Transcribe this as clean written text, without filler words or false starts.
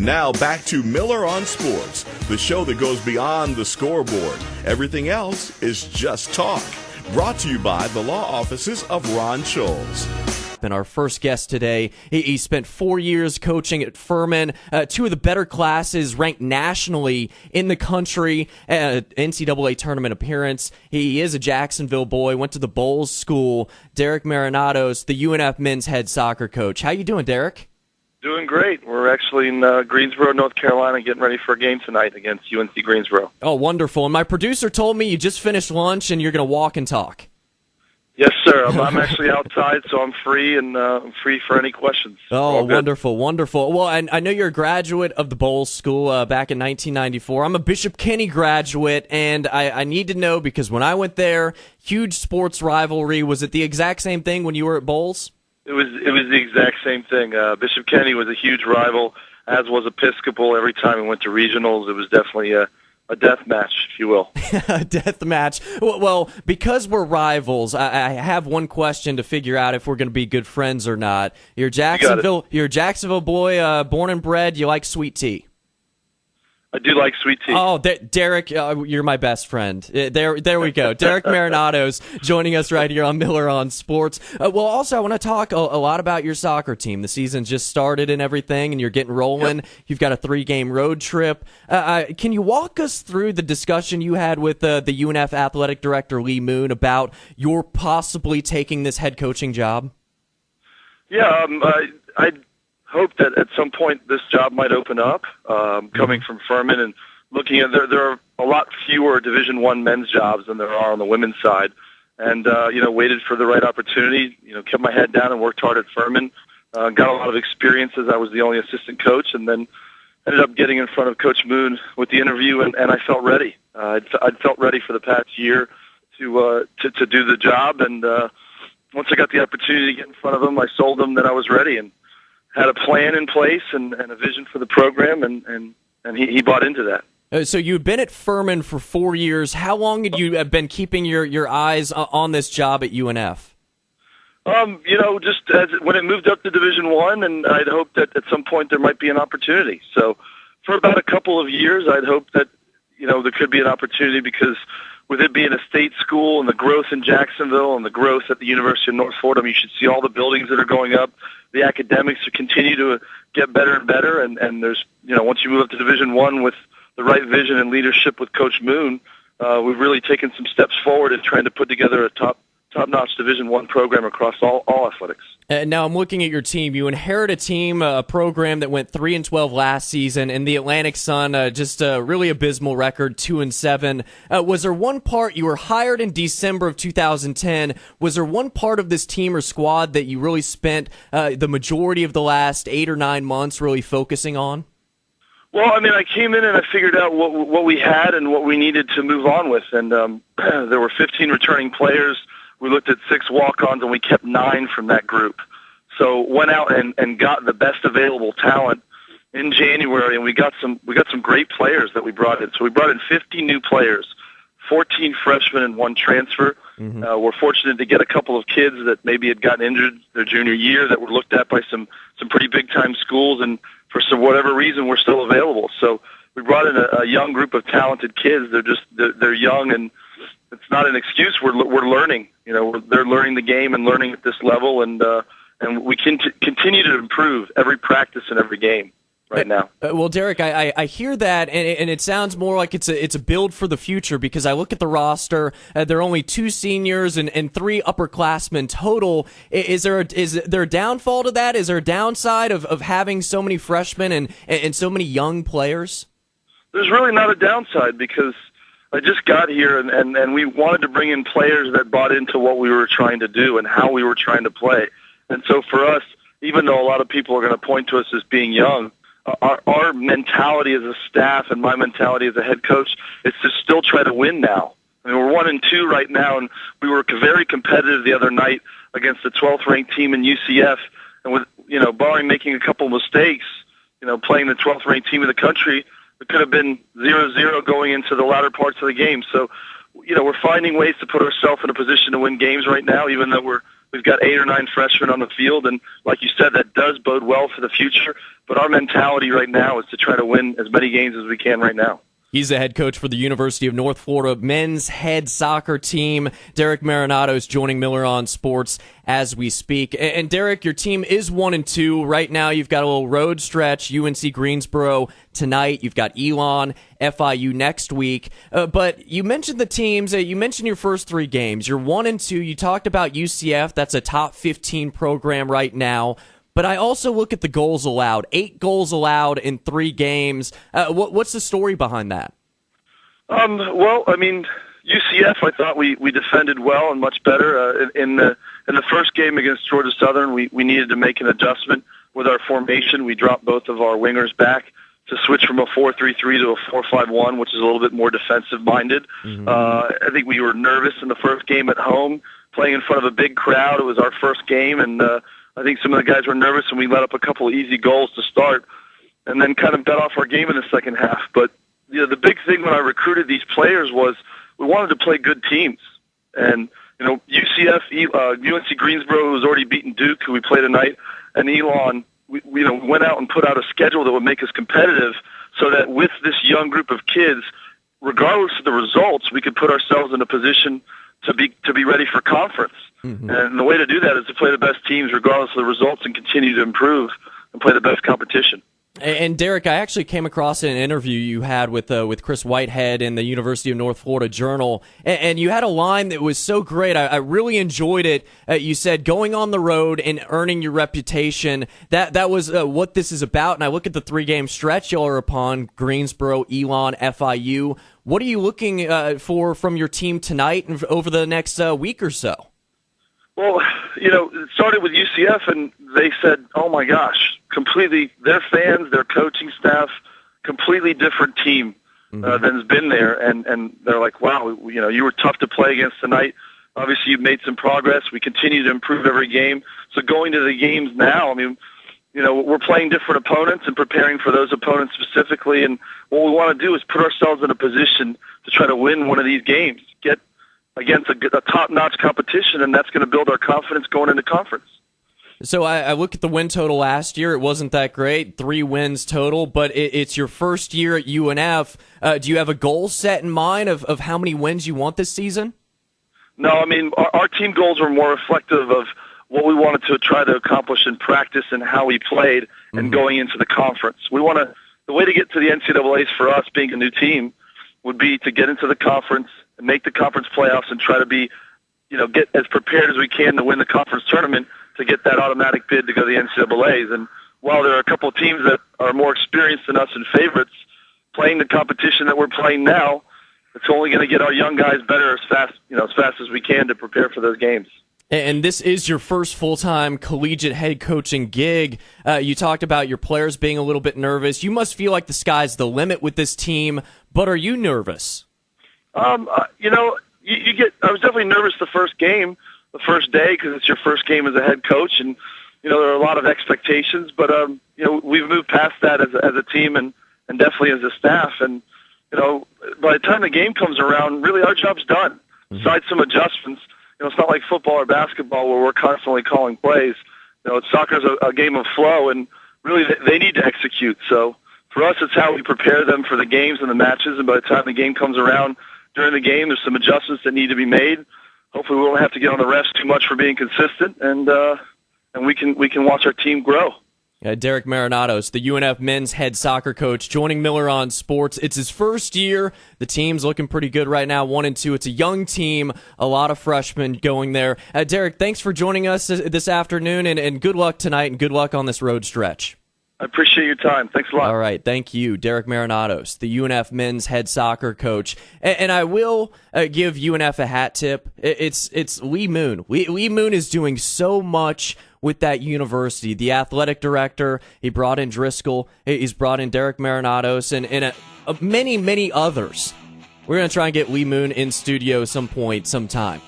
Now back to Miller on Sports, the show that goes beyond the scoreboard. Everything else is just talk. Brought to you by the law offices of Ron Scholes. And our first guest today, he spent 4 years coaching at Furman, two of the better classes ranked nationally in the country, NCAA tournament appearance. He is a Jacksonville boy, went to the Bolles School. Derek Marinatos, the UNF men's head soccer coach. How you doing, Derek? Doing great. We're actually in Greensboro, North Carolina, getting ready for a game tonight against UNC Greensboro. Oh, wonderful. And my producer told me you just finished lunch and you're going to walk and talk. Yes, sir. I'm actually outside, so I'm free and I'm free for any questions. Oh, wonderful, wonderful. Well, I know you're a graduate of the Bolles School back in 1994. I'm a Bishop Kenny graduate, and I need to know because when I went there, huge sports rivalry. Was it the exact same thing when you were at Bolles? It was the exact same thing. Bishop Kenny was a huge rival, as was Episcopal. Every time we went to regionals, it was definitely a death match, if you will. Death match. Well, because we're rivals, I have one question to figure out if we're going to be good friends or not. You're a Jacksonville boy, born and bred. You like sweet tea. I do like sweet tea. Oh, Derek, you're my best friend. There we go. Derek Marinatos joining us right here on Miller on Sports. Well, also, I want to talk a lot about your soccer team. The season's just started and everything, and you're getting rolling. Yep. You've got a 3-game road trip. Can you walk us through the discussion you had with the UNF athletic director, Lee Moon, about your possibly taking this head coaching job? Yeah, I hope that at some point this job might open up. Coming from Furman and looking at there are a lot fewer Division I men's jobs than there are on the women's side, and waited for the right opportunity. Kept my head down and worked hard at Furman. Got a lot of experience as I was the only assistant coach, and then ended up getting in front of Coach Moon with the interview, and I felt ready. I'd felt ready for the past year to do the job, and once I got the opportunity to get in front of him, I sold him that I was ready and had a plan in place and a vision for the program, and he bought into that. So you've been at Furman for 4 years. How long had you been keeping your eyes on this job at UNF? Just when it moved up to Division I, and I'd hoped that at some point there might be an opportunity. So for about a couple of years, I'd hoped that, there could be an opportunity because with it being a state school and the growth in Jacksonville and the growth at the University of North Florida, you should see all the buildings that are going up. The academics continue to get better and better, and there's, once you move up to Division I with the right vision and leadership with Coach Moon, we've really taken some steps forward in trying to put together a top-notch Division I program across all athletics. Now I'm looking at your team. You inherit a team, a program that went 3-12 last season, and the Atlantic Sun just a really abysmal record, 2-7. Was there one part you were hired in December of 2010? Was there one part of this team or squad that you really spent the majority of the last 8 or 9 months really focusing on? Well, I came in and I figured out what we had and what we needed to move on with, and there were 15 returning players. We looked at 6 walk-ons, and we kept 9 from that group. So went out and got the best available talent in January, and we got some great players that we brought in. So we brought in 50 new players, 14 freshmen and 1 transfer. Mm-hmm. We're fortunate to get a couple of kids that maybe had gotten injured their junior year that were looked at by some pretty big-time schools, and for whatever reason, we're still available. So we brought in a young group of talented kids. They're young, and it's not an excuse. We're learning. They're learning the game and learning at this level, and we can continue to improve every practice and every game right now. Well, Derek, I hear that, and it sounds more like it's a build for the future because I look at the roster. There are only 2 seniors and 3 upperclassmen total. Is there a downfall to that? Is there a downside of having so many freshmen and so many young players? There's really not a downside because I just got here, and we wanted to bring in players that bought into what we were trying to do and how we were trying to play. And so for us, even though a lot of people are going to point to us as being young, our mentality as a staff and my mentality as a head coach is to still try to win now. We're 1-2 right now, and we were very competitive the other night against the 12th ranked team in UCF. And with barring making a couple of mistakes, playing the 12th ranked team in the country, it could have been 0-0 going into the latter parts of the game. So, we're finding ways to put ourselves in a position to win games right now, even though we're We've got 8 or 9 freshmen on the field, and like you said, that does bode well for the future. But our mentality right now is to try to win as many games as we can right now. He's the head coach for the University of North Florida men's head soccer team. Derek Marinatos joining Miller on Sports as we speak. And Derek, your team is 1-2 right now. You've got a little road stretch. UNC Greensboro tonight. You've got Elon, FIU next week. But you mentioned the teams. You mentioned your first 3 games. You're 1-2. You talked about UCF. That's a top 15 program right now. But I also look at the goals allowed. 8 goals allowed in 3 games. What's the story behind that? Well, I mean, UCF, I thought we defended well and much better. In the first game against Georgia Southern, we needed to make an adjustment with our formation. We dropped both of our wingers back to switch from a 4-3-3 to a 4-5-1, which is a little bit more defensive-minded. Mm-hmm. I think we were nervous in the first game at home, playing in front of a big crowd. It was our first game, and I think some of the guys were nervous, and we let up a couple of easy goals to start, and then kind of bet off our game in the second half. But the big thing when I recruited these players was we wanted to play good teams. And UCF, UNC Greensboro, who was already beaten Duke, who we play tonight, and Elon, we went out and put out a schedule that would make us competitive, so that with this young group of kids, regardless of the results, we could put ourselves in a position to be ready for conference. Mm-hmm. And the way to do that is to play the best teams regardless of the results and continue to improve and play the best competition. And Derek, I actually came across an interview you had with Chris Whitehead in the University of North Florida Journal, and you had a line that was so great. I really enjoyed it. You said, going on the road and earning your reputation, that was what this is about. And I look at the 3-game stretch y'all are upon, Greensboro, Elon, FIU. What are you looking for from your team tonight and over the next week or so? Well, it started with UCF, and they said, oh, my gosh, completely, their fans, their coaching staff, completely different team than's been there. And they're like, wow, you were tough to play against tonight. Obviously, you've made some progress. We continue to improve every game. So going to the games now, I mean, we're playing different opponents and preparing for those opponents specifically. And what we want to do is put ourselves in a position to try to win one of these games, get against a top-notch competition, and that's going to build our confidence going into conference. So I look at the win total last year. It wasn't that great, 3 wins total, but it's your first year at UNF. Do you have a goal set in mind of how many wins you want this season? No, I mean, our team goals were more reflective of what we wanted to try to accomplish in practice and how we played and going into the conference. The way to get to the NCAAs for us, being a new team, would be to get into the conference and make the conference playoffs and try to be, get as prepared as we can to win the conference tournament to get that automatic bid to go to the NCAAs. And while there are a couple of teams that are more experienced than us and favorites, playing the competition that we're playing now, it's only going to get our young guys better as fast as we can to prepare for those games. And this is your first full-time collegiate head coaching gig. You talked about your players being a little bit nervous. You must feel like the sky's the limit with this team, but are you nervous? I was definitely nervous the first game, the first day, because it's your first game as a head coach, and there are a lot of expectations. But we've moved past that as a team and definitely as a staff. And by the time the game comes around, really our job's done. Besides some adjustments, it's not like football or basketball where we're constantly calling plays. Soccer's a game of flow, and really they need to execute. So for us, it's how we prepare them for the games and the matches. And by the time the game comes around, during the game, there's some adjustments that need to be made. Hopefully, we won't have to get on the refs too much for being consistent, and we can watch our team grow. Derek Marinatos, the UNF men's head soccer coach, joining Miller on Sports. It's his first year. The team's looking pretty good right now, 1-2. It's a young team, a lot of freshmen going there. Derek, thanks for joining us this afternoon, and good luck tonight, and good luck on this road stretch. I appreciate your time. Thanks a lot. All right. Thank you, Derek Marinatos, the UNF men's head soccer coach. And I will give UNF a hat tip. It's Lee Moon. Lee Moon is doing so much with that university. The athletic director, he brought in Driscoll, he's brought in Derek Marinatos, and many, many others. We're going to try and get Lee Moon in studio sometime.